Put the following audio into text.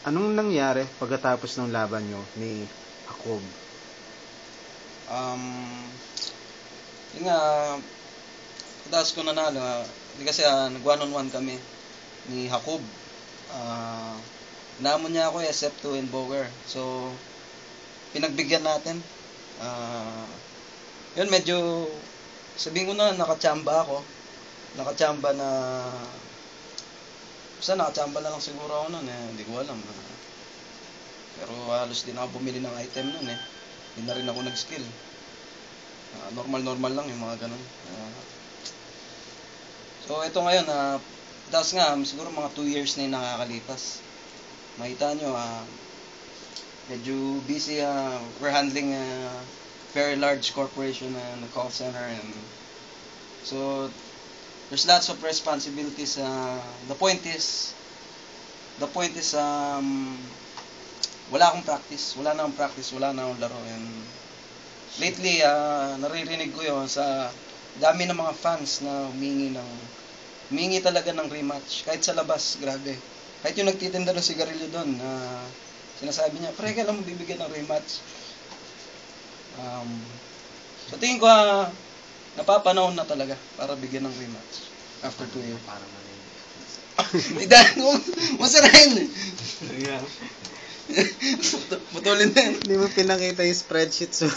Anong nangyari pagkatapos ng laban nyo ni Jacob? Yun nga, pagkatapos ko nanalo, hindi kasi nag one-on-one kami ni Jacob. Namon niya ako SF2 and Bower. So, pinagbigyan natin. Yun, medyo, sabihin ko na, nakachamba ako. Nakachamba na, basta nakachamba na lang siguro ako nun eh. Hindi ko alam. Pero halos din ako bumili ng item nun eh. Hindi na rin ako nag-skill. Normal lang yung mga ganun. So, ito ngayon, tapos nga, siguro mga 2 years na yung nakakalipas. Makita nyo, medyo busy. We're handling a very large corporation and a call center. And so, there's lots of responsibilities. The point is, wala akong practice. Wala na akong practice, wala na akong laro. And lately, naririnig ko yun sa dami ng mga fans na humingi talaga ng rematch. Kahit sa labas, grabe. Kahit yung nagtitinda ng sigarilyo doon, sinasabi niya, pre, kailan mo bibigyan ng rematch? So tingin ko, napapanahon na talaga para bigyan ng rematch. After 2 years. Parang mali. Idahan mo, masarahin. Yeah. Putulin na yun. Hindi mo pinakita yung spreadsheet so